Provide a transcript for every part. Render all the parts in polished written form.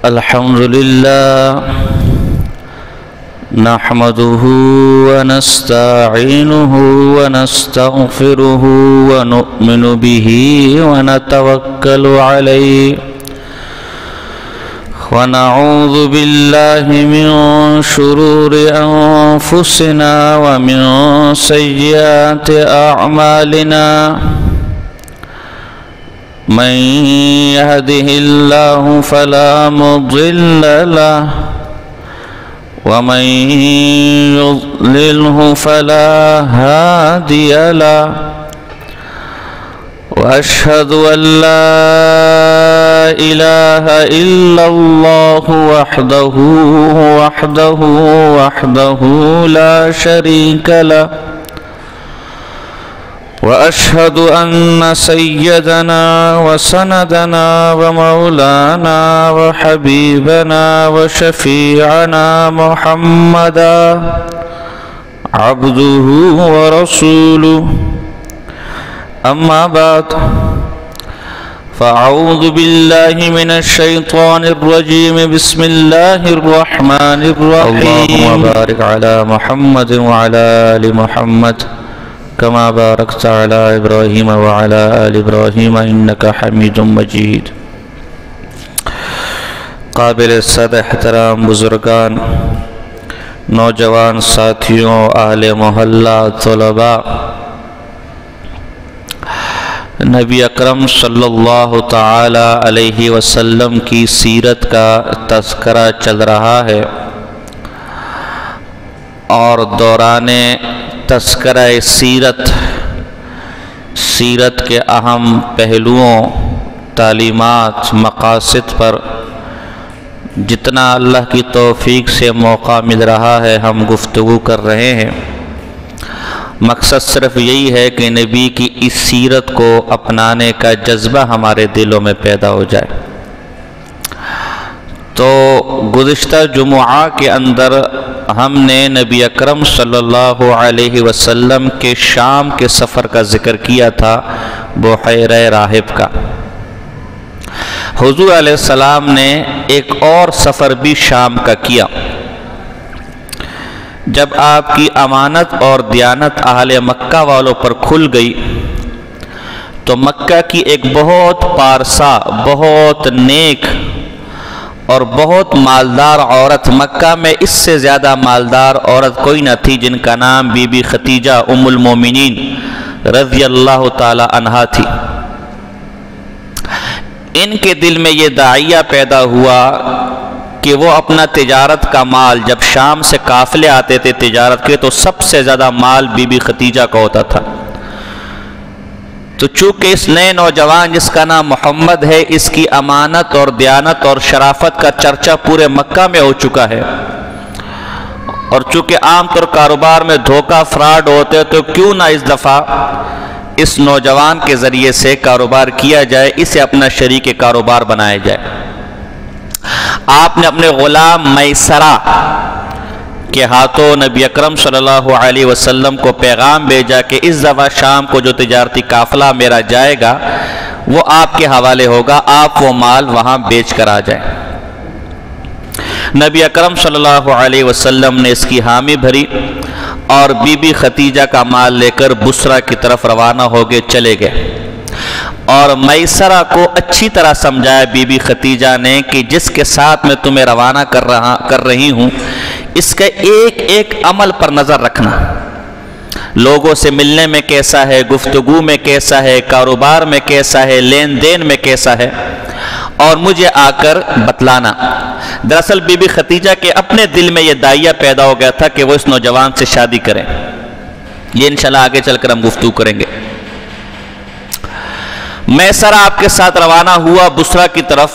الحمد لله نحمده ونستعينه ونستغفره ونؤمن به ونتوكل عليه ونعوذ بالله من شرور أنفسنا ومن سيئات أعمالنا من يهده الله فلا مضل له ومن يضلله فلا هادي له وأشهد أن لا إله إلا الله وحده لا شريك له وأشهد أن سيدنا وسندنا ومولانا وحبيبنا وشفيعنا محمدا عبده ورسوله أما بعد فأعوذ بالله من الشيطان الرجيم بسم الله الرحمن الرحيم اللهم بارك على محمد وعلى آل محمد كما باركت على إبراهيم وعلى آل إبراهيم إنك حميد مجيد قابل صد احترام بزرگان، نوجوان ساتھیوں، اہل محلہ، طلباء، نبی اکرم صلی اللہ تعالی علیہ وسلم کی سیرت کا تذکرہ چل رہا ہے اور دوران تذکرہ سیرت کے اہم پہلوؤں، تعلیمات، مقاصد پر جتنا اللہ کی توفیق سے موقع مل رہا ہے ہم گفتگو کر رہے ہیں۔ مقصد صرف یہی ہے کہ نبی کی اس سیرت کو اپنانے کا جذبہ ہمارے دلوں میں پیدا ہو جائے۔ تو گزشتہ جمعہ کے اندر ہم نے نبی اکرم صلی اللہ علیہ وسلم کے شام کے سفر کا ذکر کیا تھا، بحیرہ راہب کا۔ حضور علیہ السلام نے ایک اور سفر بھی شام کا کیا۔ جب آپ کی امانت اور دیانت اہل مکہ والوں پر کھل گئی تو مکہ کی ایک بہت پارسا، بہت نیک اور بہت مالدار عورت، مکہ میں اس سے زیادہ مالدار عورت کوئی نہ تھی، جن کا نام بی بی خدیجہ ام المومنین رضی اللہ تعالی عنہا تھی۔ ان کے دل میں یہ داعیہ پیدا ہوا کہ وہ اپنا تجارت کا مال، جب شام سے قافلے آتے تھے تجارت کے، تو سب سے زیادہ مال بی بی خدیجہ کا ہوتا تھا۔ تو چونکہ اس نئے نوجوان جس کا نام محمد ہے، اس کی امانت اور دیانت اور شرافت کا چرچا پورے مکہ میں ہو چکا ہے، اور چونکہ عام طور کاروبار میں دھوکہ فراڈ ہوتے تو کیوں نہ اس دفعہ اس نوجوان کے ذریعے سے کاروبار کیا جائے، اسے اپنا شریک کاروبار بنایا جائے۔ آپ نے اپنے غلام میسرہ کے ہاتھوں نبی اکرم صلی اللہ علیہ وسلم کو پیغام بھیجا کہ اس دفعہ شام کو جو تجارتی قافلہ میرا جائے گا وہ آپ کے حوالے ہوگا، آپ وہ مال وہاں بیچ کر آ جائیں۔ نبی اکرم صلی اللہ علیہ وسلم نے اس کی حامی بھری اور بی بی خدیجہ کا مال لے کر بصرہ کی طرف روانہ ہو گئے، چلے گئے۔ اور میسرہ کو اچھی طرح سمجھایا بی بی خدیجہ نے کہ جس کے ساتھ میں تمہیں روانہ کر رہی ہوں، اس کے ایک ایک عمل پر نظر رکھنا، لوگوں سے ملنے میں کیسا ہے، گفتگو میں کیسا ہے، کاروبار میں کیسا ہے، لین دین میں کیسا ہے، اور مجھے آ کر بتلانا۔ دراصل بی بی خدیجہ کے اپنے دل میں یہ داعیہ پیدا ہو گیا تھا کہ وہ اس نوجوان سے شادی کریں۔ یہ انشاءاللہ آگے چل کر ہم گفتگو کریں گے۔ میسرہ آپ کے ساتھ روانہ ہوا بصرہ کی طرف،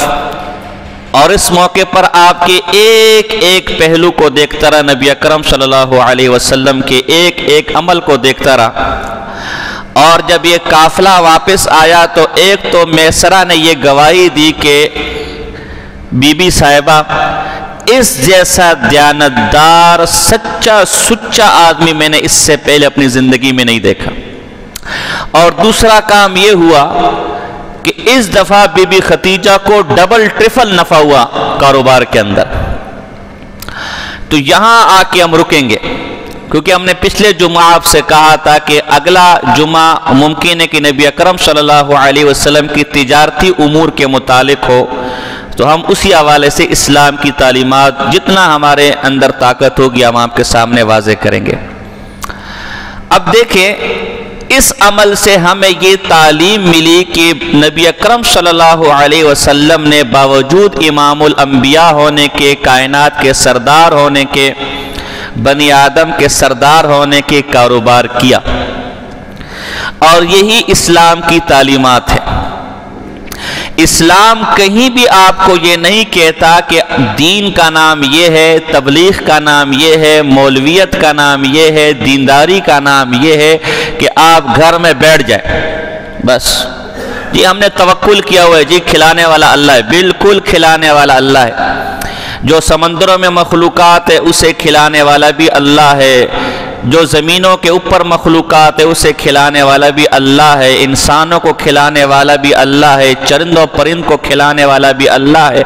اور اس موقع پر آپ کے ایک ایک پہلو کو دیکھتا رہا، نبی اکرم صلی اللہ علیہ وسلم کے ایک ایک عمل کو دیکھتا رہا۔ اور جب یہ قافلہ واپس آیا تو ایک تو میسرہ نے یہ گواہی دی کہ بی بی صاحبہ اس جیسا دیانتدار سچا سچا آدمی میں نے اس سے پہلے اپنی زندگی میں نہیں دیکھا۔ اور دوسرا کام یہ ہوا کہ اس دفعہ بی بی خدیجہ کو ڈبل ٹرپل نفع ہوا کاروبار کے اندر۔ تو یہاں آ کے ہم رکیں گے، کیونکہ ہم نے پچھلے جمعہ آپ سے کہا تھا کہ اگلا جمعہ ممکن ہے کہ نبی اکرم صلی اللہ علیہ وسلم کی تجارتی امور کے متعلق ہو، تو ہم اسی حوالے سے اسلام کی تعلیمات جتنا ہمارے اندر طاقت ہوگی ہم آپ کے سامنے واضح کریں گے۔ اب دیکھیں، اس عمل سے ہمیں یہ تعلیم ملی کہ نبی اکرم صلی اللہ علیہ وسلم نے باوجود امام الانبیاء ہونے کے، کائنات کے سردار ہونے کے، بنی آدم کے سردار ہونے کے کاروبار کیا، اور یہی اسلام کی تعلیمات ہے۔ اسلام کہیں بھی آپ کو یہ نہیں کہتا کہ دین کا نام یہ ہے، تبلیغ کا نام یہ ہے، مولویت کا نام یہ ہے، دینداری کا نام یہ ہے کہ آپ گھر میں بیٹھ جائیں بس جی ہم نے توکل کیا ہوا ہے، جی کھلانے والا اللہ ہے۔ بالکل کھلانے والا اللہ ہے، جو سمندروں میں مخلوقات ہے اسے کھلانے والا بھی اللہ ہے، جو زمینوں کے اوپر مخلوقات ہے اسے کھلانے والا بھی اللہ ہے، انسانوں کو کھلانے والا بھی اللہ ہے، چرند و پرند کو کھلانے والا بھی اللہ ہے،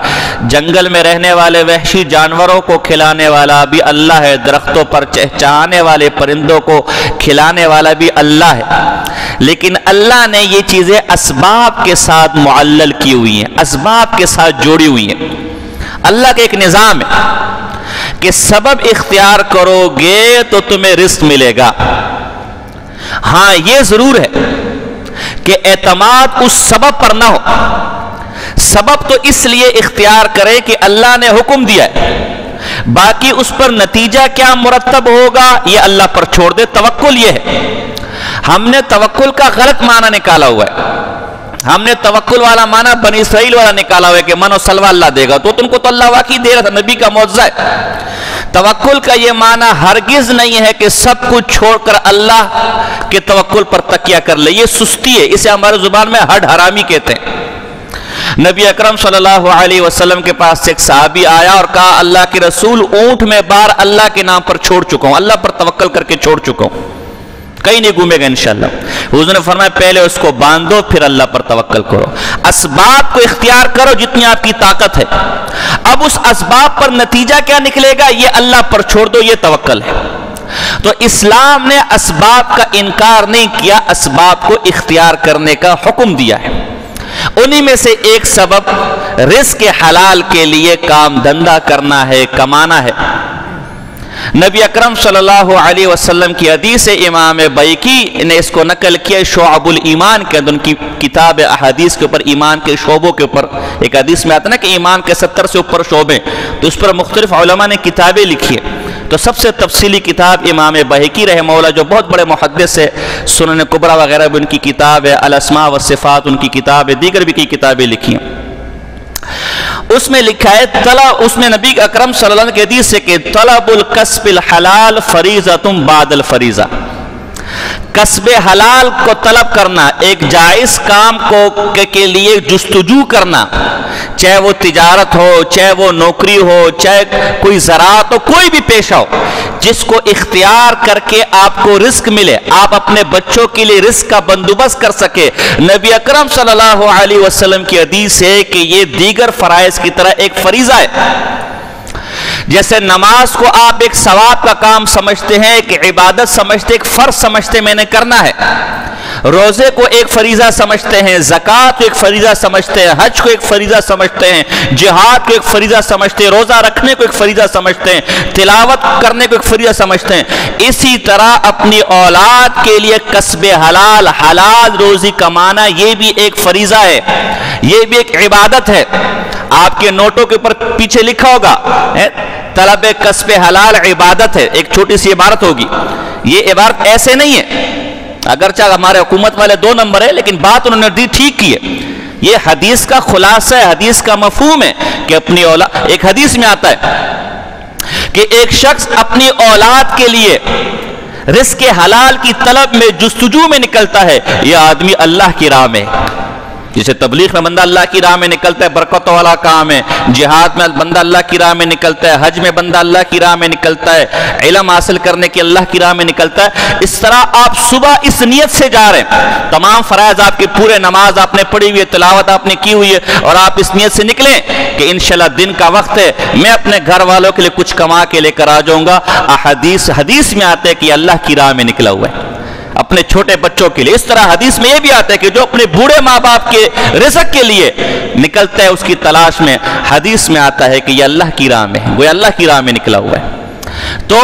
جنگل میں رہنے والے وحشی جانوروں کو کھلانے والا بھی اللہ ہے، درختوں پر چہچہانے والے پرندوں کو کھلانے والا بھی اللہ ہے۔ لیکن اللہ نے یہ چیزیں اسباب کے ساتھ معلل کی ہوئی ہیں، اسباب کے ساتھ جوڑی ہوئی ہیں۔ اللہ کا ایک نظام ہے کہ سبب اختیار کرو گے تو تمہیں رزق ملے گا۔ ہاں یہ ضرور ہے کہ اعتماد اس سبب پر نہ ہو، سبب تو اس لیے اختیار کرے کہ اللہ نے حکم دیا ہے، باقی اس پر نتیجہ کیا مرتب ہوگا یہ اللہ پر چھوڑ دے۔ توکل یہ ہے، ہم نے توکل کا غلط معنی نکالا ہوا ہے، ہم نے توکل والا معنی بنی اسرائیل والا نکالا ہوا ہے کہ من و سلوہ اللہ دے گا، تو تم کو تو اللہ واقعی دے رہا تھا، نبی کا معجزہ ہے۔ توکل کا یہ معنی ہرگز نہیں ہے کہ سب کچھ چھوڑ کر اللہ کے توکل پر تکیہ کر لے، یہ سستی ہے، اسے ہمارے زبان میں ہڈ حرامی کہتے ہیں۔ نبی اکرم صلی اللہ علیہ وسلم کے پاس ایک صحابی آیا اور کہا اللہ کے رسول اونٹ میں بار اللہ کے نام پر چھوڑ چکا ہوں، اللہ پر توکل کر کے چھوڑ چکا ہوں، کہیں نہیں گھومے گا انشاءاللہ۔ حضور نے فرمایا پہلے اس کو باندھو پھر اللہ پر توکل کرو، اسباب کو اختیار کرو جتنی آپ کی طاقت ہے، اب اس اسباب پر نتیجہ کیا نکلے گا یہ اللہ پر چھوڑ دو، یہ توکل ہے۔ تو اسلام نے اسباب کا انکار نہیں کیا، اسباب کو اختیار کرنے کا حکم دیا ہے۔ انہی میں سے ایک سبب رزق حلال کے لیے کام دھندا کرنا ہے، کمانا ہے۔ نبی اکرم صلی اللہ علیہ وسلم کی حدیث امام بیہقی نے اس کو نقل کیا شعب الایمان کے اندر، ان کی کتاب احادیث کے اوپر ایمان کے شعبوں کے اوپر ایک حدیث میں آتا ہے نا کہ ایمان کے 70 سے اوپر شعبے، تو اس پر مختلف علماء نے کتابیں لکھی ہیں۔ تو سب سے تفصیلی کتاب امام بیہقی رحمہ اللہ جو بہت بڑے محدث ہے، سنن کبریٰ وغیرہ بھی ان کی کتاب ہے، الاسماء والصفات ان کی کتاب ہے، دیگر بھی کی کتابیں لکھی ہیں۔ اس میں لکھا ہے اس میں نبی اکرم صلی اللہ علیہ وسلم کی حدیث ہے کہ طلب الکسب الحلال فریضۃ بعد الفریضہ، کسب حلال کو طلب کرنا، ایک جائز کام کے لیے جستجو کرنا، چاہے وہ تجارت ہو، چاہے وہ نوکری ہو، چاہے کوئی زراعت ہو، کوئی بھی پیشہ ہو جس کو اختیار کر کے آپ کو رزق ملے، آپ اپنے بچوں کے لیے رزق کا بندوبست کر سکے۔ نبی اکرم صلی اللہ علیہ وسلم کی حدیث ہے کہ یہ دیگر فرائض کی طرح ایک فریضہ ہے۔ جیسے نماز کو آپ ایک ثواب کا کام سمجھتے ہیں، ایک عبادت سمجھتے، ایک فرض سمجھتے میں نے کرنا ہے، روزے کو ایک فریضہ سمجھتے ہیں، زکوٰۃ کو ایک فریضہ سمجھتے ہیں، حج کو ایک فریضہ سمجھتے ہیں، جہاد کو ایک فریضہ سمجھتے ہیں، روزہ رکھنے کو ایک فریضہ سمجھتے ہیں، تلاوت کرنے کو ایک فریضہ سمجھتے ہیں، اسی طرح اپنی اولاد کے لیے کسب حلال، حلال روزی کمانا یہ بھی ایک فریضہ ہے، یہ بھی ایک عبادت ہے۔ آپ کے نوٹوں کے اوپر پیچھے لکھا ہوگا طلب کسب حلال عبادت ہے، ایک چھوٹی سی عبارت ہوگی، یہ عبارت ایسے نہیں ہے، اگرچہ ہمارے حکومت والے 2 نمبر ہے لیکن بات انہوں نے ٹھیک کی ہے، یہ حدیث کا خلاصہ ہے، حدیث کا مفہوم ہے کہ اپنی اولاد، ایک حدیث میں آتا ہے کہ ایک شخص اپنی اولاد کے لیے رزق حلال کی طلب میں جستجو میں نکلتا ہے، یہ آدمی اللہ کی راہ میں، جیسے تبلیغ میں بندہ اللہ کی راہ میں نکلتا ہے، برکتوں والا کام ہے، جہاد میں بندہ اللہ کی راہ میں نکلتا ہے، حج میں بندہ اللہ کی راہ میں نکلتا ہے، علم حاصل کرنے کی اللہ کی راہ میں نکلتا ہے، اس طرح آپ صبح اس نیت سے جا رہے ہیں، تمام فرائض آپ کے پورے، نماز آپ نے پڑھی ہوئی ہے، تلاوت آپ نے کی ہوئی ہے، اور آپ اس نیت سے نکلیں کہ انشاءاللہ دن کا وقت ہے، میں اپنے گھر والوں کے لیے کچھ کما کے لے کر آ جاؤں گا۔ حدیث میں آتا ہے کہ اللہ کی راہ میں نکلا ہوا ہے اپنے چھوٹے بچوں کے لیے۔ اس طرح حدیث میں یہ بھی آتا ہے کہ جو اپنے بوڑھے ماں باپ کے رزق کے لیے نکلتا ہے اس کی تلاش میں، حدیث میں آتا ہے کہ یہ اللہ کی راہ میں ہے، وہ اللہ کی راہ میں نکلا ہوا ہے۔ تو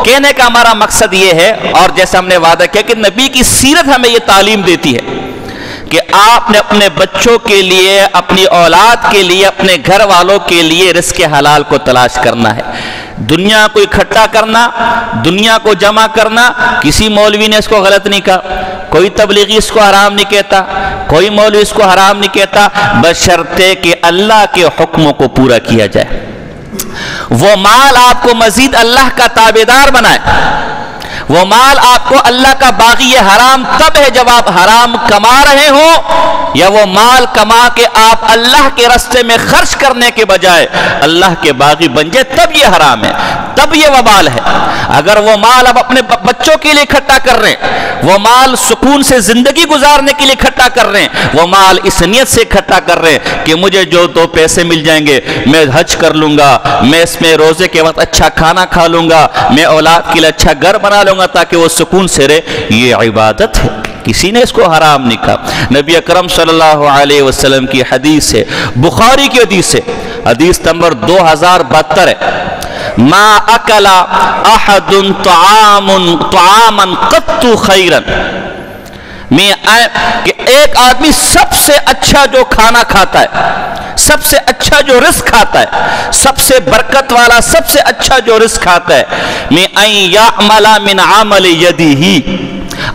کہنے کا ہمارا مقصد یہ ہے، اور جیسا ہم نے وعدہ کیا کہ نبی کی سیرت ہمیں یہ تعلیم دیتی ہے کہ آپ نے اپنے بچوں کے لیے، اپنی اولاد کے لیے، اپنے گھر والوں کے لیے رزق حلال کو تلاش کرنا ہے۔ دنیا کو اکٹھا کرنا، دنیا کو جمع کرنا، کسی مولوی نے اس کو غلط نہیں کہا، کوئی تبلیغی اس کو حرام نہیں کہتا، کوئی مولوی اس کو حرام نہیں کہتا، بشرطے کہ اللہ کے حکموں کو پورا کیا جائے۔ وہ مال آپ کو مزید اللہ کا تابعدار بنائے، وہ مال آپ کو اللہ کا باغی، یہ حرام تب ہے جب آپ حرام کما رہے ہوں، یا وہ مال کما کے آپ اللہ کے راستے میں خرچ کرنے کے بجائے اللہ کے باغی بن جائے، تب یہ حرام ہے، تب یہ وبال ہے۔ اگر وہ مال آپ اپنے بچوں کے لیے اکٹھا کر رہے ہیں، وہ مال سکون سے زندگی گزارنے کے لیے اکٹھا کر رہے ہیں، وہ مال اس نیت سے اکٹھا کر رہے ہیں کہ مجھے جو 2 پیسے مل جائیں گے میں حج کر لوں گا، میں اس میں روزے کے وقت اچھا کھانا کھا لوں گا، میں اولاد کے لیے اچھا گھر بنا لوں گا تاکہ وہ سکون سے رہے، یہ عبادت ہے، کسی نے اس کو حرام نہیں کہا۔ نبی اکرم صلی اللہ علیہ وسلم کی حدیث ہے، بخاری کی حدیث ہے، حدیث نمبر 2072 ہے، ما اکل احد طعاما قط خیرا، کہ ایک آدمی سب سے اچھا جو کھانا کھاتا ہے، سب سے اچھا جو رزق کھاتا ہے، سب سے برکت والا، سب سے اچھا جو رزق کھاتا ہے، میں ان یعمل من عمل یدہ،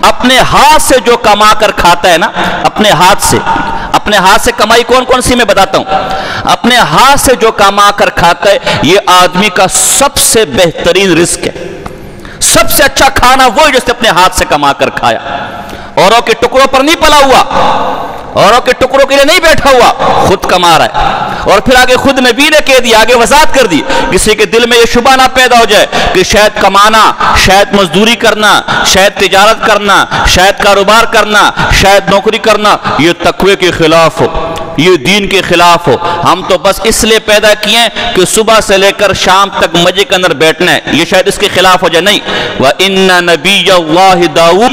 اپنے ہاتھ سے جو کما کر کھاتا ہے نا، اپنے ہاتھ سے کمائی کون کون سی میں بتاتا ہوں، اپنے ہاتھ سے جو کما کر کھاتا ہے، یہ آدمی کا سب سے بہترین رزق ہے، سب سے اچھا کھانا وہ جس نے اپنے ہاتھ سے کما کر کھایا، اوروں کے ٹکڑوں پر نہیں پلا ہوا، اوروں کے ٹکڑوں کے لیے نہیں بیٹھا ہوا، خود کما رہا ہے۔ اور پھر آگے خود نبی نے کہہ دیا، آگے وضاحت کر دی، کسی کے دل میں یہ شبہ نہ پیدا ہو جائے کہ شاید کمانا، شاید مزدوری کرنا، شاید تجارت کرنا، شاید کاروبار کرنا، شاید نوکری کرنا یہ تقوی کے خلاف ہو، یہ دین کے خلاف ہو، ہم تو بس اس لیے پیدا کیے ہیں کہ صبح سے لے کر شام تک مزے کے اندر بیٹھنا ہے، یہ شاید اس کے خلاف ہو جائے، نہیں۔ وَإِنَّ نَبِيَّ اللَّهِ داؤد،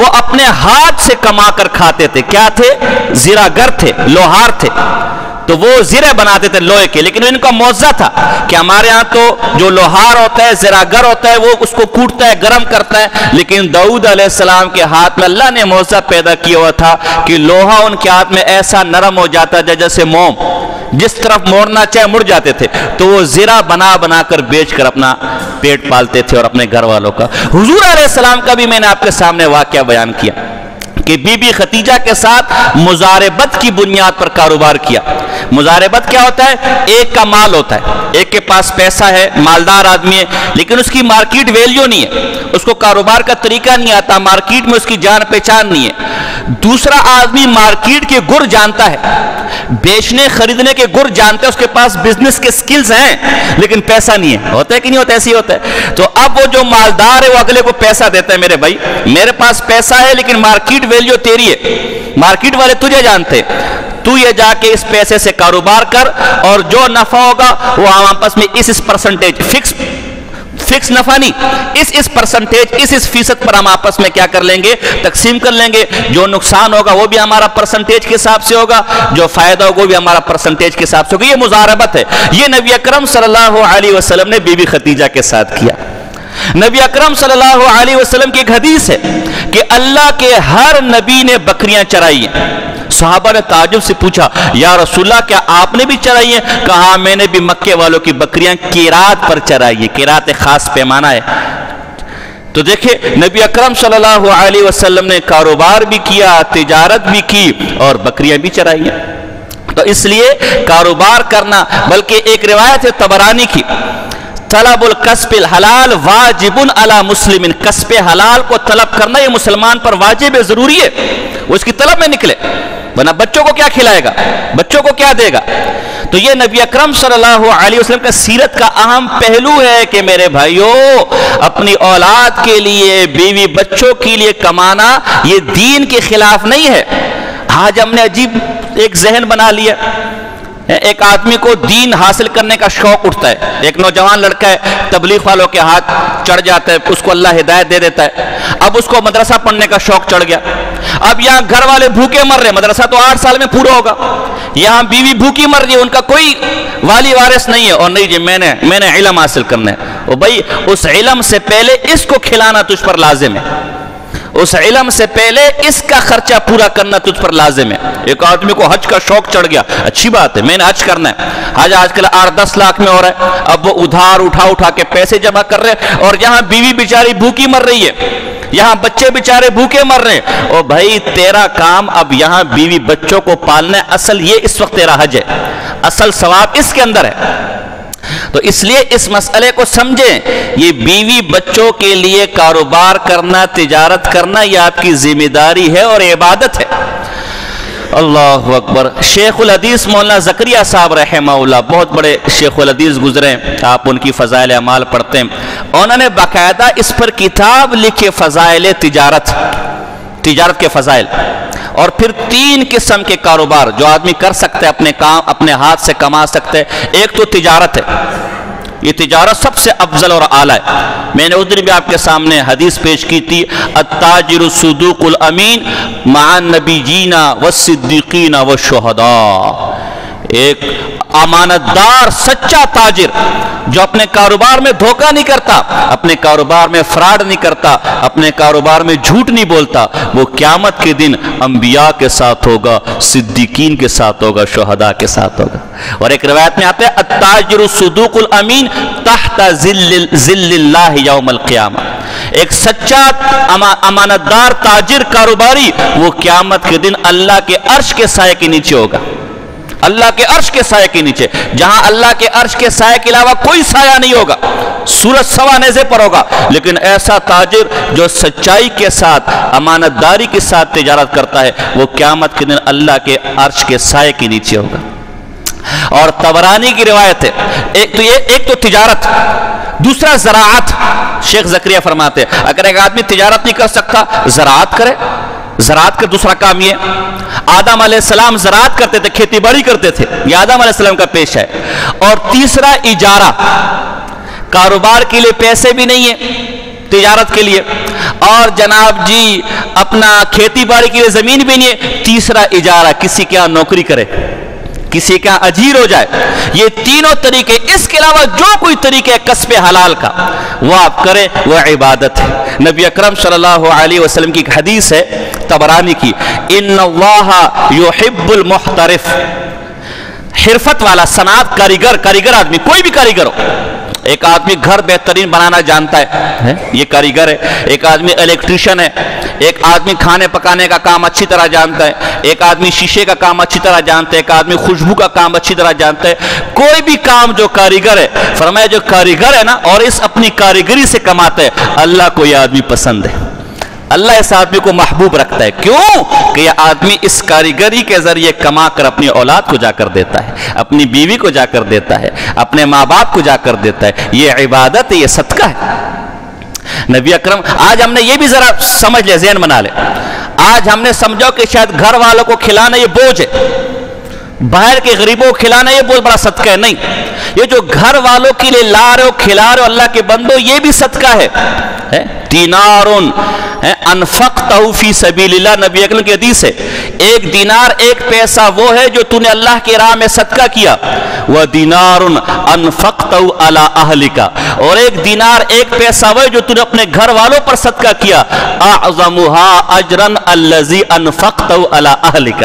وہ اپنے ہاتھ سے کما کر کھاتے تھے، کیا تھے؟ زراگر تھے، لوہار تھے، تو وہ زرے بناتے تھے لوہے کے، لیکن ان کا موضع تھا کہ ہمارے ہاں تو جو لوہار ہوتا ہے، زراگر ہوتا ہے، وہ اس کو کوٹتا ہے، گرم کرتا ہے، لیکن داؤد علیہ السلام کے ہاتھ میں اللہ نے موضع پیدا کیا ہوا تھا کہ لوہا ان کے ہاتھ میں ایسا نرم ہو جاتا ہے جیسے موم، جس طرف موڑنا چاہے مڑ جاتے تھے، تو وہ زرہ بنا بنا کر بیچ کر اپنا پیٹ پالتے تھے اور اپنے گھر والوں کا۔ حضور علیہ السلام کا بھی میں نے آپ کے سامنے واقعہ بیان کیا کہ بی بی خدیجہ کے ساتھ مزاربت کی بنیاد پر کاروبار کیا۔ مزاربت کیا ہوتا ہے؟ ایک کا مال ہوتا ہے، ایک کے پاس پیسہ ہے، مالدار آدمی ہے، لیکن اس کی مارکیٹ ویلیو نہیں ہے، اس کو کاروبار کا طریقہ نہیں آتا، مارکیٹ میں اس کی جان پہچان نہیں ہے۔ دوسرا آدمی مارکیٹ کے گر جانتا ہے، بیچنے خریدنے کے گر جانتا ہے، اس کے پاس بزنس کے سکلز ہیں، لیکن پیسہ نہیں ہے۔ ہوتا ہے کہ نہیں ہوتا؟ ایسے ہی ہوتا ہے۔ تو اب وہ جو مالدار ہے وہ اگلے کو پیسہ دیتا ہے، میرے بھائی میرے پاس پیسہ ہے لیکن مارکیٹ ویلیو تیری ہے، مارکیٹ والے تجھے جانتے، تو یہ جا کے اس پیسے سے کاروبار کر، اور جو نفع ہوگا وہ ہم آپس میں اس پرسنٹیج، فکس نفع نہیں، اس پرسنٹیج، اس فیصد پر ہم آپس میں کیا کر لیں گے؟ تقسیم کر لیں گے۔ جو نقصان ہوگا وہ بھی ہمارا پرسنٹیج کے حساب سے ہوگا، جو فائدہ ہوگا وہ بھی ہمارا پرسنٹیج کے حساب سے ہوگا۔ یہ مزاربت ہے، یہ نبی اکرم صلی اللہ علیہ وسلم نے بی بی خدیجہ کے ساتھ کیا۔ نبی اکرم صلی اللہ علیہ وسلم کی ایک حدیث ہے کہ اللہ کے ہر نبی نے بکریاں چرائی ہیں۔ صحابہ نے تعجب سے پوچھا، یا رسول اللہ کیا آپ نے بھی چرائی ہیں؟ کہا میں نے بھی مکے والوں کی بکریاں قیراط پر چرائی ہے، قیراط ایک خاص پیمانہ ہے۔ تو دیکھیں نبی اکرم صلی اللہ علیہ وسلم نے کاروبار بھی کیا، تجارت بھی کی اور بکریاں بھی چرائی ہیں۔ تو اس لیے کاروبار کرنا، بلکہ ایک روایت ہے طبرانی کی، طلب الکسب الحلال واجب علی مسلم، کسب حلال کو طلب کرنا یہ مسلمان پر واجب ہے، ضروری ہے، وہ اس کی طلب میں نکلے۔ ورنہ بچوں کو کیا کھلائے گا، بچوں کو کیا دے گا؟ تو یہ نبی اکرم صلی اللہ علیہ وسلم کا سیرت کا اہم پہلو ہے کہ میرے بھائیوں، اپنی اولاد کے لیے، بیوی بچوں کے لیے کمانا یہ دین کے خلاف نہیں ہے۔ آج ہم نے عجیب ایک ذہن بنا لیا، ایک آدمی کو دین حاصل کرنے کا شوق اٹھتا ہے، ایک نوجوان لڑکا ہے، تبلیغ والوں کے ہاتھ چڑھ جاتا ہے، اس کو اللہ ہدایت دے دیتا ہے، اب اس کو مدرسہ پڑھنے کا شوق چڑھ گیا، اب یہاں گھر والے بھوکے مر رہے، مدرسہ تو 8 سال میں پورا ہوگا، یہاں بیوی بھوکی مر رہی ہے، ان کا کوئی والی وارث نہیں ہے، اور نہیں جی میں نے علم حاصل کرنا ہے، اور بھائی اس علم سے پہلے اس کو کھلانا تجھ پر لازم ہے، اس علم سے پہلے اس کا خرچہ پورا کرنا تجھ پر لازم ہے۔ ایک آدمی کو حج کا شوق چڑھ گیا، اچھی بات ہے، میں نے حج کرنا ہے، حج آج کل 8-10 لاکھ میں ہو رہا ہے، اب وہ ادھار اٹھا کے پیسے جمع کر رہے ہیں، اور یہاں بیوی بیچاری بھوکی مر رہی ہے، یہاں بچے بیچارے بھوکے مر رہے ہیں، اور بھائی تیرا کام اب یہاں بیوی بچوں کو پالنا ہے، اصل یہ اس وقت تیرا حج ہے، اصل ثواب اس کے اندر ہے۔ تو اس لیے اس مسئلے کو سمجھیں، یہ بیوی بچوں کے لیے کاروبار کرنا، تجارت کرنا، یہ آپ کی ذمہ داری ہے اور عبادت ہے۔ اللہ اکبر۔ شیخ الحدیث مولانا زکریا صاحب رحمہ اللہ، بہت بڑے شیخ الحدیث گزرے، آپ ان کی فضائل اعمال پڑھتے ہیں، انہوں نے باقاعدہ اس پر کتاب لکھے، فضائل تجارت کے فضائل، اور پھر 3 قسم کے کاروبار جو آدمی کر سکتا ہے، اپنے ہاتھ سے کما سکتا ہے۔ ایک تو تجارت ہے، یہ تجارت سب سے افضل اور اعلیٰ ہے۔ میں نے اس دن بھی آپ کے سامنے حدیث پیش کی تھی، التاجر الصدوق الامین مع النبیین والصدیقین والشہداء، ایک امانت دار سچا تاجر جو اپنے کاروبار میں دھوکہ نہیں کرتا، اپنے کاروبار میں فراڈ نہیں کرتا، اپنے کاروبار میں جھوٹ نہیں بولتا، وہ قیامت کے دن انبیاء کے ساتھ ہوگا، صدیقین کے ساتھ ہوگا، شہداء کے ساتھ ہوگا۔ اور ایک روایت میں آتا ہے التاجر الصدوق الامین تحت ظل اللہ یوم القیامہ، ایک سچا امانت دار تاجر کاروباری وہ قیامت کے دن اللہ کے عرش کے سائے کے نیچے ہوگا، اللہ کے عرش کے سائے کے نیچے، جہاں اللہ کے عرش کے سائے کے علاوہ کوئی سایہ نہیں ہوگا، سورج سوا نیزے پر ہوگا، لیکن ایسا تاجر جو سچائی کے ساتھ، امانت داری کے ساتھ تجارت کرتا ہے، وہ قیامت کے دن اللہ کے عرش کے سائے کے نیچے ہوگا۔ اور طبرانی کی روایت ہے، ایک تو تجارت، دوسرا زراعت۔ شیخ زکریا فرماتے ہیں اگر ایک آدمی تجارت نہیں کر سکتا، زراعت کرے۔ زراعت کا دوسرا کام یہ، آدم علیہ السلام زراعت کرتے تھے، کھیتی باڑی کرتے تھے، یہ آدم علیہ السلام کا پیشہ ہے۔ اور تیسرا اجارہ، کاروبار کے لیے پیسے بھی نہیں ہیں، تجارت کے لیے، اور جناب جی اپنا کھیتی باڑی کے لیے زمین بھی نہیں ہے، تیسرا اجارہ، کسی کے یہاں نوکری کرے، کسی کا اجیر ہو جائے۔ یہ تینوں طریقے، اس کے علاوہ جو کوئی طریقہ ہے کسب حلال کا وہ آپ کریں، وہ عبادت ہے۔ نبی اکرم صلی اللہ علیہ وسلم کی ایک حدیث ہے طبرانی کی، ان اللہ یحب المحترف، حرفت والا، صنعت، کاریگر آدمی، کوئی بھی کاریگر ہو، ایک آدمی گھر بہترین بنانا جانتا ہے، یہ کاریگر ہے، ایک آدمی الیکٹریشین ہے، ایک آدمی کھانے پکانے کا کام اچھی طرح جانتا ہے، ایک آدمی شیشے کا کام اچھی طرح جانتا ہے، ایک آدمی خوشبو کا کام اچھی طرح جانتا ہے، کوئی بھی کام جو کاریگر ہے، فرمایا جو کاریگر ہے نا اور اس اپنی کاریگری سے کماتا ہے، اللہ کو یہ آدمی پسند ہے، اللہ اس آدمی کو محبوب رکھتا ہے۔ کیوں کہ یہ آدمی اس کاریگری کے ذریعے کما کر اپنی اولاد کو جا کر دیتا ہے، اپنی بیوی کو جا کر دیتا ہے، اپنے ماں باپ کو جا کر دیتا ہے، یہ عبادت ہے، یہ صدقہ ہے۔ نبی اکرم، آج ہم نے یہ بھی ذرا سمجھ لے، ذہن بنا لے، آج ہم نے سمجھو کہ شاید گھر والوں کو کھلانا یہ بوجھ ہے، باہر کے غریبوں کو کھلانا یہ بہت بڑا صدقہ ہے، نہیں، یہ جو گھر والوں کے لیے لا رہے ہو، کھلا رہے ہو اللہ کے بندو، یہ بھی صدقہ ہے۔ دینار انفقتہ فی سبیل اللہ، نبی اکرم کی حدیث ہے، ایک دینار، ایک پیسہ وہ ہے جو تو نے اللہ کی راہ میں صدقہ کیا، وَدِینَارٌ أَنفَقْتَهُ عَلَىٰ أَهْلِكَ، اور ایک دینار، ایک پیسہ وہ ہے جو تو نے اپنے گھر والوں پر صدقہ کیا، أَعْظَمُهَا أَجْرًا الَّذِي أَنفَقْتَهُ عَلَىٰ أَهْلِكَ،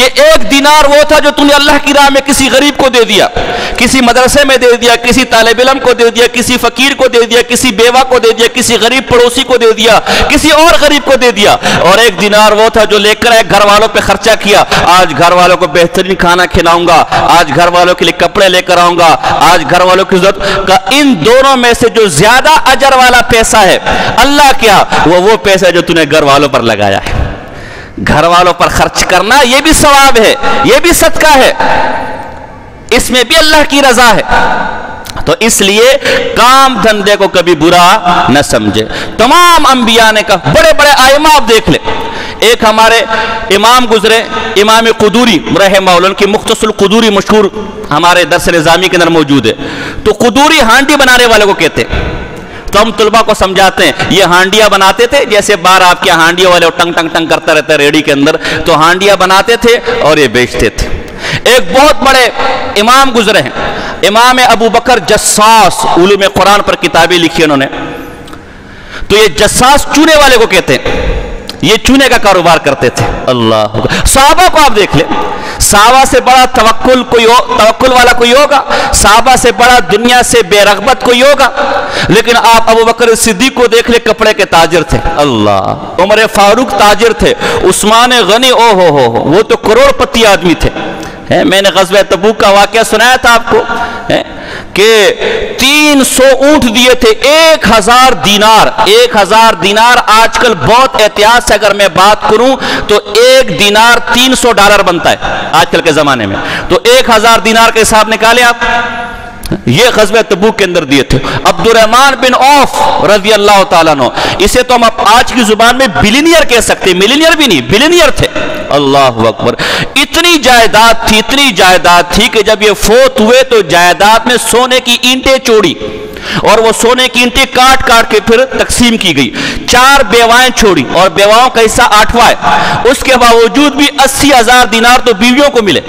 یہ ایک دینار وہ تھا جو تو نے اللہ کی راہ میں کسی غریب کو دے دیا، کسی مدرسے میں دے دیا، کسی طالب علم کو دے دیا، کسی فقیر کو دے دیا، کسی بیوہ کو دے دیا، کسی غریب پڑوسی کو دے دیا، کسی اور غریب کو دے دیا، اور ایک دینار وہ تھا جو لے کر ایک گھر والوں پہ خرچہ کیا، آج گھر والوں کو بہترین کھانا کھلاؤں گا، آج گھر والوں کے لیے کپڑے لے کر آؤں گا، آج گھر والوں کی ضرورت کا، ان دونوں میں سے جو زیادہ اجر والا پیسہ ہے اللہ کیا، وہ پیسہ جو تو نے گھر والوں پر لگایا ہے۔ گھر والوں پر خرچ کرنا یہ بھی ثواب ہے، یہ بھی صدقہ ہے، اس میں بھی اللہ کی رضا ہے۔ تو اس لیے کام دھندے کو کبھی برا نہ سمجھے۔ تمام انبیاء نے کہا، بڑے بڑے ائمہ آپ دیکھ لیں، ایک ہمارے امام گزرے امام قدوری رحمہ اللہ، ان کی مختصر قدوری مشہور ہمارے درس نظامی کے اندر موجود ہے۔ تو قدوری ہانڈی بنانے والے کو کہتے ہیں، تو ہم طلبہ کو سمجھاتے ہیں یہ ہانڈیاں بناتے تھے، جیسے بار آپ کے ہانڈیوں والے ٹنگ ٹنگ ٹنگ کرتا رہتا ہے ریڑھی کے اندر، تو ہانڈیاں بناتے تھے اور یہ بیچتے تھے۔ ایک بہت بڑے امام گزرے ہیں، امام ابو بکر جساس، علوم قرآن پر کتابیں لکھی انہوں نے، تو یہ جساس چونے والے کو کہتے ہیں، یہ چونے کا کاروبار کرتے تھے۔ اللہ، صحابہ کو آپ دیکھ لیں، صحابہ سے بڑا توکل والا کوئی ہوگا؟ صحابہ سے بڑا دنیا سے بے رغبت کوئی ہوگا؟ لیکن آپ ابو بکر صدیق کو دیکھ لیں، کپڑے کے تاجر تھے۔ اللہ، عمر فاروق تاجر تھے، عثمان غنی او ہو وہ تو کروڑ پتی آدمی تھے۔ میں نے غزوہ تبوک کا واقعہ سنایا تھا آپ کو کہ 300 اونٹ دیے تھے، 1000 دینار۔ 1000 دینار آج کل بہت احتیاط سے اگر میں بات کروں تو 1 دینار $300 بنتا ہے آج کل کے زمانے میں، تو 1000 دینار کا حساب نکالیں آپ، یہ غزوہ تبوک کے اندر دیے تھے۔ عبد الرحمن بن عوف رضی اللہ تعالیٰ عنہ، اسے تو ہم آج کی زبان میں بلینئر کہہ سکتے، ملینئر بھی نہیں، بلینئر تھے۔ اللہ اکبر، اتنی جائیداد تھی کہ جب یہ فوت ہوئے تو جائیداد میں سونے کی اینٹیں چھوڑی، اور وہ سونے کی اینٹیں کاٹ کے پھر تقسیم کی گئی۔ 4 بیوائیں چھوڑی اور بیواؤں کا حصہ 8واں ہے، اس کے باوجود بھی 80,000 دینار تو بیویوں کو ملے۔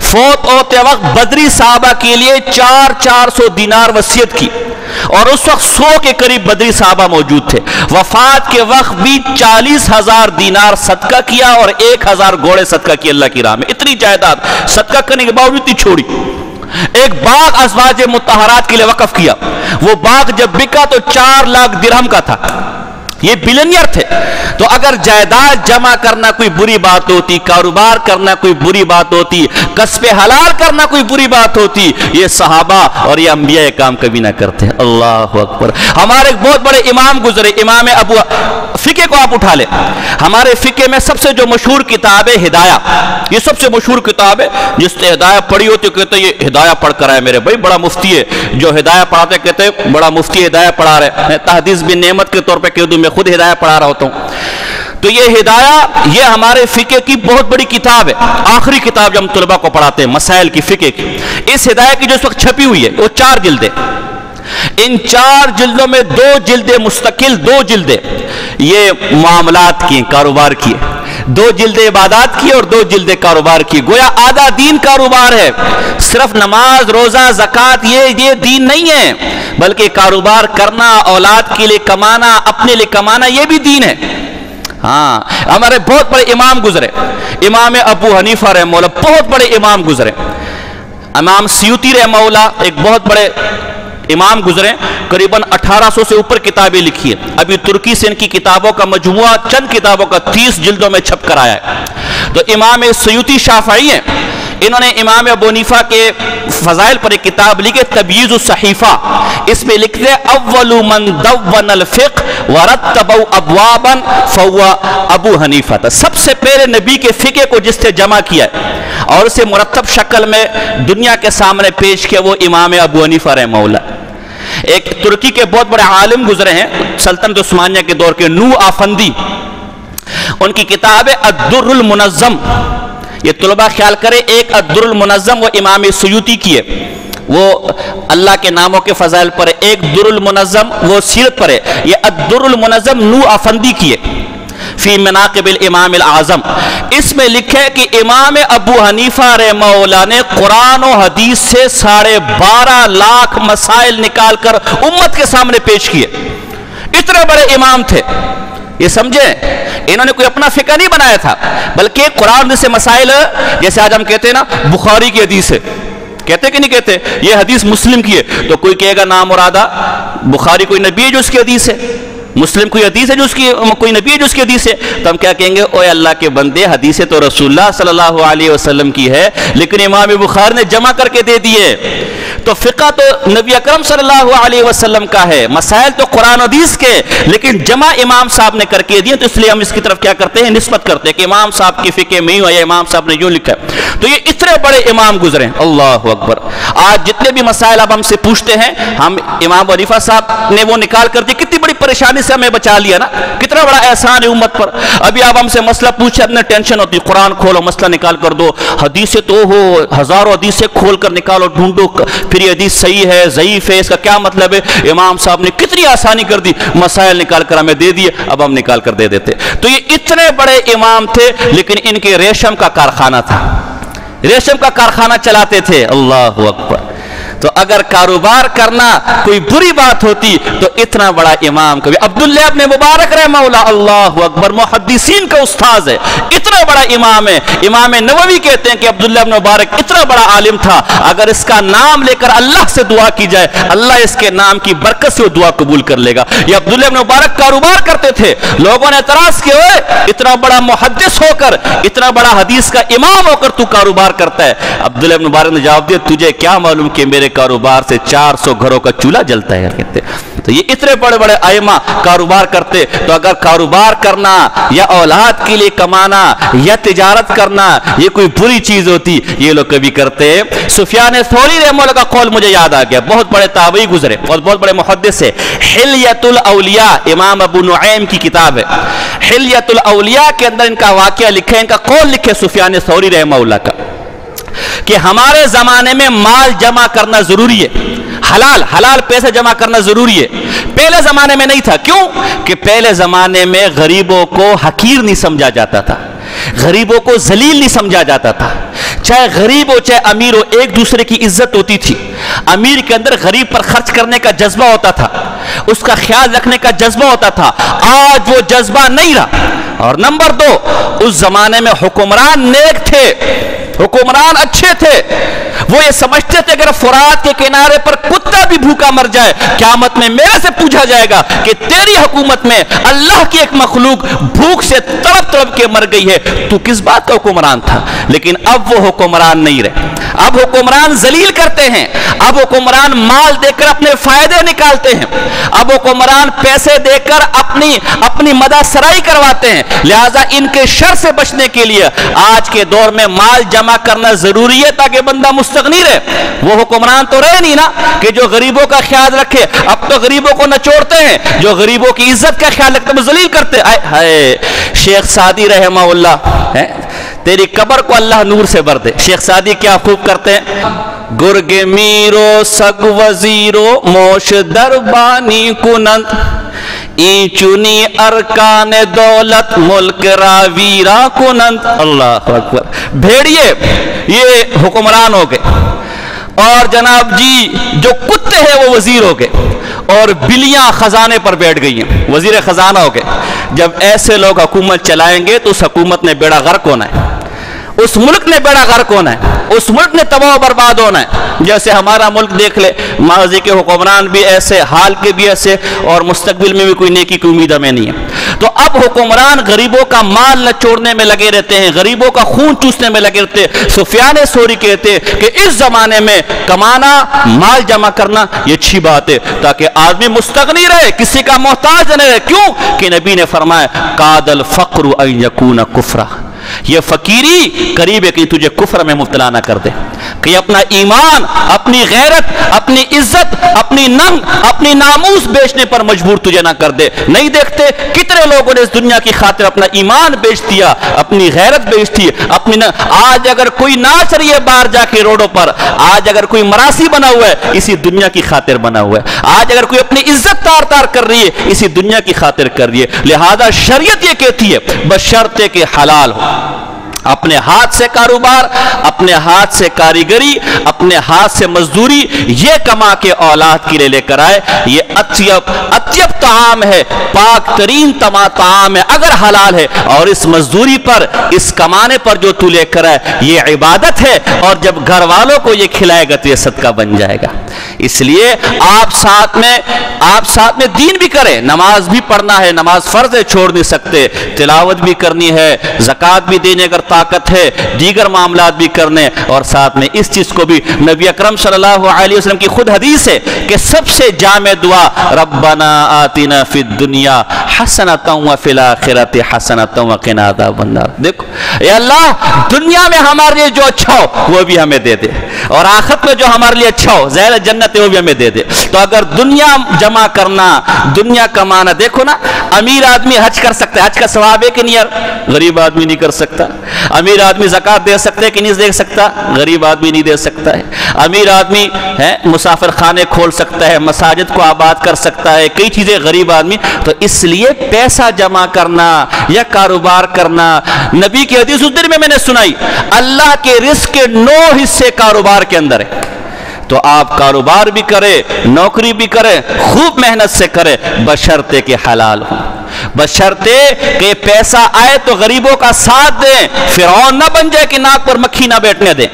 فوت ہوتے وقت بدری صحابہ کے لیے 400 دینار وصیت کی، اور اس وقت 100 کے قریب بدری صحابہ موجود تھے۔ وفات کے وقت بھی 40,000 دینار صدقہ کیا اور 1000 گھوڑے صدقہ کیا اللہ کی راہ میں۔ اتنی جائیداد صدقہ کرنے کے باوجود ہی چھوڑی۔ ایک باغ ازواج مطہرات کے لیے وقف کیا، وہ باغ جب بکا تو 4 لاکھ درہم کا تھا۔ یہ بلینئر تھے۔ تو اگر جائیداد جمع کرنا کوئی بری بات ہوتی، کاروبار کرنا کوئی بری بات ہوتی، کسب حلال کرنا کوئی بری بات ہوتی، یہ صحابہ اور یہ انبیاء کام کبھی نہ کرتے۔ اللہ اکبر۔ ہمارے ایک بہت بڑے امام گزرے، امام ابو فقہ کو آپ اٹھا لیں، ہمارے فقہ میں سب سے جو مشہور کتاب ہے ہدایہ، یہ سب سے مشہور کتاب ہے، جس نے ہدایہ پڑھی ہوتی کہتے ہیں یہ ہدایہ پڑھ کر آئے میرے بھائی، بڑا مفتی ہے جو ہدایہ پڑھاتے کہتے ہیں بڑا مفتی ہدایہ پڑھا رہے ہیں۔ تحدیث بن نعمت کے طور پہ کہہ دوں، میں خود ہدایہ پڑھا رہا ہوتا ہوں۔ تو یہ ہدایہ یہ ہمارے فقہ کی بہت بڑی کتاب ہے، آخری کتاب جو ہم طلبہ کو پڑھاتے ہیں مسائل کی فقہ کی۔ اس ہدایہ کی جو اس وقت چھپی ہوئی ہے وہ 4 جلدیں، ان 4 جلدوں میں 2 جلدیں مستقل، 2 جلدیں یہ معاملات کی، کاروبار کی، 2 جلدیں عبادات کی اور 2 جلدیں کاروبار کی۔ گویا آدھا دین کاروبار ہے، صرف نماز روزہ زکوٰۃ یہ دین نہیں ہے، بلکہ کاروبار کرنا، اولاد کے لیے کمانا، اپنے لیے کمانا، یہ بھی دین ہے۔ ہاں، ہمارے بہت بڑے امام گزرے، امام ابو حنیفہ رحمہ اللہ، بہت بڑے امام گزرے۔ امام سیوطی رحمہ اللہ ایک بہت بڑے امام گزرے، قریباً 1800 سے اوپر کتابیں لکھی ہیں۔ ابھی ترکی سے ان کی کتابوں کا مجموعہ چند کتابوں کا 30 جلدوں میں چھپ کر آیا ہے۔ تو امام سیوطی شافعی ہیں، انہوں نے امام ابو حنیفہ کے فضائل پر ایک کتاب لکھی تبییض الصحیفہ، اس میں لکھتے ہیں اول من دون الفقہ ورتبوا ابوابا فهو ابو حنیفہ تھا۔ سب سے پہلے نبی کے فقہ کو جس نے جمع کیا ہے اور اسے مرتب شکل میں دنیا کے سامنے پیش کیا وہ امام ابو حنیفہ رحمہ اللہ۔ ایک ترکی کے بہت بڑے عالم گزرے ہیں سلطنت عثمانیہ کے دور کے، نو آفندی، ان کی کتاب ہے الدر المنظم۔ یہ طلبہ خیال کرے، ایک الدر المنظم وہ امام سیوطی کی ہے، وہ اللہ کے ناموں کے فضائل پر ہے، ایک در المنظم وہ سیرت پر ہے، یہ الدر المنظم نو آفندی کی ہے فی مناقب الامام الاعظم۔ اس میں لکھے کہ امام ابو حنیفہ رحمہ اللہ نے قرآن و حدیث سے 12.5 لاکھ مسائل نکال کر امت کے سامنے پیش کیے۔ اتنے بڑے امام تھے، یہ سمجھیں انہوں نے کوئی اپنا فقہ نہیں بنایا تھا، بلکہ قرآن سے مسائل، جیسے آج ہم کہتے ہیں نا بخاری کی حدیث ہے، کہتے کہ نہیں کہتے، یہ حدیث مسلم کی ہے، تو کوئی کہے گا نام مرادہ بخاری کوئی نبی ہے جو اس کی حدیث ہے، مسلم کوئی حدیث ہے جو اس کی، کوئی نبی ہے جو اس کی حدیث ہے، تو ہم کیا کہیں گے، اوے اللہ کے بندے حدیثیں تو رسول اللہ صلی اللہ علیہ وسلم کی ہے، لیکن امام بخاری نے جمع کر کے دے دیے۔ تو فقہ تو نبی اکرم صلی اللہ علیہ وسلم کا ہے، مسائل تو قرآن و حدیث کے، لیکن جمع امام صاحب نے کر کے دیے، تو اس لیے ہم اس کی طرف کیا کرتے ہیں، نسبت کرتے ہیں کہ امام صاحب کی فقہ میں ہی ہے، امام صاحب نے یوں لکھا ہے۔ تو یہ اتنے بڑے امام گزرے، اللہ اکبر۔ آج جتنے بھی مسائل اب ہم سے پوچھتے ہیں، ہم امام حنیفہ صاحب نے وہ نکال کر دی، کتنی بڑی پریشانی سے ہمیں بچا لیا نا، کتنا بڑا احسان ہے امت پر۔ ابھی آپ ہم سے مسئلہ پوچھے، اپنے ٹینشن ہوتی، قرآن کھولو مسئلہ نکال کر دو، حدیثیں تو ہو ہزاروں حدیثیں کھول کر نکالو، ڈھونڈو، پھر یہ حدیث صحیح ہے ضعیف ہے، اس کا کیا مطلب ہے۔ امام صاحب نے کتنی آسانی کر دی، مسائل نکال کر ہمیں دے دیے، اب ہم نکال کر دے دیتے۔ تو یہ اتنے بڑے امام تھے، لیکن ان کے ریشم کا کارخانہ تھا، ریشم کا کارخانہ چلاتے تھے، اللہ اکبر۔ تو اگر کاروبار کرنا کوئی بری بات ہوتی تو اتنا بڑا امام کبھی عبداللہ ابن مبارک رحمہ اللہ، اللہ اکبر، محدثین کا استاذ ہے، اتنا بڑا امام ہے۔ امام نووی کہتے ہیں کہ عبداللہ ابن مبارک اتنا بڑا عالم تھا، اگر اس کا نام لے کر اللہ سے دعا کی جائے، اللہ اس کے نام کی برکت سے وہ دعا قبول کر لے گا۔ یہ عبداللہ ابن مبارک کاروبار کرتے تھے، لوگوں نے اعتراض کیا، ہوئے اتنا بڑا محدث ہو کر، اتنا بڑا حدیث کا امام ہو کر تو کاروبار کرتا ہے۔ عبداللہ ابن مبارک نے جواب دیا، تجھے کیا معلوم کہ میرے کاروبار سے 400 گھروں کا چولہا جلتا ہے، کہتے۔ تو یہ اتنے بڑے بڑے ائمہ کاروبار کرتے۔ تو اگر کاروبار کرنا یا اولاد کے لیے کمانا یا تجارت کرنا یہ کوئی بری چیز ہوتی، یہ لوگ کبھی کرتے۔ سفیان ثوری رحمہ اللہ کا قول مجھے یاد آ گیا، بہت بڑے تابعی گزرے اور بہت بڑے محدث ہے۔ حلیۃ الاولیاء امام ابو نعیم کی کتاب ہے، حلیۃ الاولیاء کے اندر ان کا واقعہ لکھے، ان کا قول لکھے سفیان ثوری رحمہ اللہ کا، کہ ہمارے زمانے میں مال جمع کرنا ضروری ہے، حلال پیسے جمع کرنا ضروری ہے۔ پہلے زمانے میں نہیں تھا، کیوں کہ پہلے زمانے میں غریبوں کو حقیر نہیں سمجھا جاتا تھا، غریبوں کو ذلیل نہیں سمجھا جاتا تھا، چاہے غریب ہو چاہے امیر ہو، ایک دوسرے کی عزت ہوتی تھی۔ امیر کے اندر غریب پر خرچ کرنے کا جذبہ ہوتا تھا، اس کا خیال رکھنے کا جذبہ ہوتا تھا، آج وہ جذبہ نہیں رہا۔ اور نمبر 2، اس زمانے میں حکمران نیک تھے، حکمران اچھے تھے، وہ یہ سمجھتے تھے اگر فرات کے کنارے پر کتا بھی بھوکا مر جائے، قیامت میں میرے سے پوچھا جائے گا کہ تیری حکومت میں اللہ کی ایک مخلوق بھوک سے تڑپ تڑپ کے مر گئی ہے، تو کس بات کا حکمران تھا۔ لیکن اب وہ حکمران نہیں رہے، اب حکمران ذلیل کرتے ہیں، اب حکمران مال دے کر اپنے فائدے نکالتے ہیں، اب حکمران پیسے دے کر اپنی مدح سرائی کرواتے ہیں۔ لہذا ان کے شر سے بچنے کے لیے آج کے دور میں مال جمع کرنا ضروری ہے تاکہ بندہ مستغنی رہے۔ وہ حکمران تو رہے نہیں نا کہ جو غریبوں کا خیال رکھے، اب تو غریبوں کو نچوڑتے ہیں، جو غریبوں کی عزت کا خیال رکھتے ہیں ذلیل کرتے ہیں۔ شیخ سعدی رحمہ اللہ، تیری قبر کو اللہ نور سے بھر دے۔ شیخ سعدی کیا خوب کرتے ہیں، گرگ میرو سگ وزیرو موش دربانی کنند، ای چنی ارکان دولت ملک را ویرا کنند۔ اللہ اکبر۔ بھیڑیے یہ حکمران ہو گئے، اور جناب جی جو کتے ہیں وہ وزیر ہو گئے، اور بلیاں خزانے پر بیٹھ گئی ہیں، وزیر خزانہ ہو گئے۔ جب ایسے لوگ حکومت چلائیں گے تو اس حکومت نے بیڑا غرق ہونا ہے، اس ملک نے بیڑا غرق ہونا ہے، اس ملک نے تباہ و برباد ہونا ہے۔ جیسے ہمارا ملک دیکھ لے، ماضی کے حکمران بھی ایسے، حال کے بھی ایسے، اور مستقبل میں بھی کوئی نیکی کی امید ہمیں نہیں ہے۔ تو اب حکمران غریبوں کا مال نچوڑنے میں لگے رہتے ہیں، غریبوں کا خون چوسنے میں لگے رہتے ہیں۔ سفیان ثوری کہتے ہیں کہ اس زمانے میں کمانا، مال جمع کرنا یہ اچھی بات ہے تاکہ آدمی مستغنی رہے، کسی کا محتاج نہ رہے۔ کیوں کہ نبی نے فرمایا قاد الفقر ان یکون کفرا، یہ فقیری قریب ہے کہ تجھے کفر میں مبتلا نہ کر دے، کہ اپنا ایمان، اپنی غیرت، اپنی عزت، اپنی ننگ، اپنی ناموس بیچنے پر مجبور تجھے نہ کر دے۔ نہیں دیکھتے کتنے لوگوں نے اس دنیا کی خاطر اپنا ایمان بیچ دیا، اپنی غیرت بیچ دی، آج اگر کوئی ناچ رہی ہے باہر جا کے روڈوں پر، آج اگر کوئی مراسی بنا ہوا ہے اسی دنیا کی خاطر بنا ہوا ہے، آج اگر کوئی اپنی عزت تار تار کر رہی ہے اسی دنیا کی خاطر کر رہی ہے۔ لہذا شریعت یہ کہتی ہے بشرطے کہ حلال ہو، اپنے ہاتھ سے کاروبار، اپنے ہاتھ سے کاریگری، اپنے ہاتھ سے مزدوری یہ کما کے اولاد کے لیے لے کر آئے، یہ اطیب طعام ہے، پاک ترین طعام ہے اگر حلال ہے، اور اس مزدوری پر، اس کمانے پر جو تو لے کر آئے یہ عبادت ہے، اور جب گھر والوں کو یہ کھلائے گا تو یہ صدقہ بن جائے گا۔ اس لیے آپ ساتھ میں دین بھی کریں، نماز بھی پڑھنا ہے، نماز فرض ہے چھوڑ نہیں سکتے، تلاوت بھی کرنی ہے، زکوٰۃ بھی دینی، اگر طاقت ہے دیگر معاملات بھی کرنے، اور ساتھ میں اس چیز کو بھی نبی اکرم صلی اللہ علیہ وسلم کی خود حدیث ہے کہ سب سے جامع دعا ربنا آتنا فی الدنیا حسنۃ وفی الآخرۃ حسنۃ وقنا عذاب النار۔ دیکھو اے اللہ دنیا میں ہمارے لیے جو اچھا ہو وہ بھی ہمیں دے دے، اور آخرت میں جو ہمارے لیے اچھا ہو ظاہر جنت ہے وہ بھی ہمیں دے دے۔ تو اگر دنیا جمع کرنا، دنیا کمانا، دیکھو نا امیر آدمی حج کر سکتا ہے، حج کا ثواب ہے کہ نہیں؟ غریب آدمی نہیں کر سکتا۔ امیر آدمی زکوٰۃ دے سکتے کہ نہیں دے سکتا؟ غریب آدمی نہیں دے سکتا ہے۔ امیر آدمی ہے مسافر خانے کھول سکتا ہے، مساجد کو آباد کر سکتا ہے، کئی چیزیں غریب آدمی۔ تو اس لیے پیسہ جمع کرنا یا کاروبار کرنا، نبی کی حدیث اس دن میں نے سنائی اللہ کے رزق کے 9 حصے کاروبار کے اندر ہے۔ تو آپ کاروبار بھی کریں، نوکری بھی کریں، خوب محنت سے کریں، بشرطے کہ حلال ہو، بشرطے کہ پیسہ آئے تو غریبوں کا ساتھ دیں، فرعون نہ بن جائے کہ ناک پر مکھی نہ بیٹھنے دیں،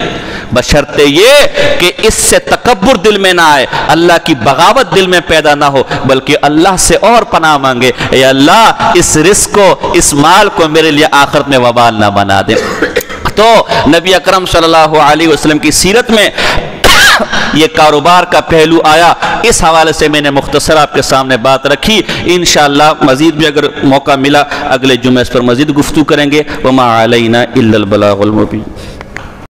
بشرطے یہ کہ اس سے تکبر دل میں نہ آئے، اللہ کی بغاوت دل میں پیدا نہ ہو، بلکہ اللہ سے اور پناہ مانگے، اے اللہ اس رزق کو، اس مال کو میرے لیے آخرت میں وبال نہ بنا دے۔ تو نبی اکرم صلی اللہ علیہ وسلم کی سیرت میں یہ کاروبار کا پہلو آیا، اس حوالے سے میں نے مختصر آپ کے سامنے بات رکھی۔ انشاءاللہ مزید بھی اگر موقع ملا اگلے جمعے اس پر مزید گفتگو کریں گے۔ وما علینا الا البلاغ المبین۔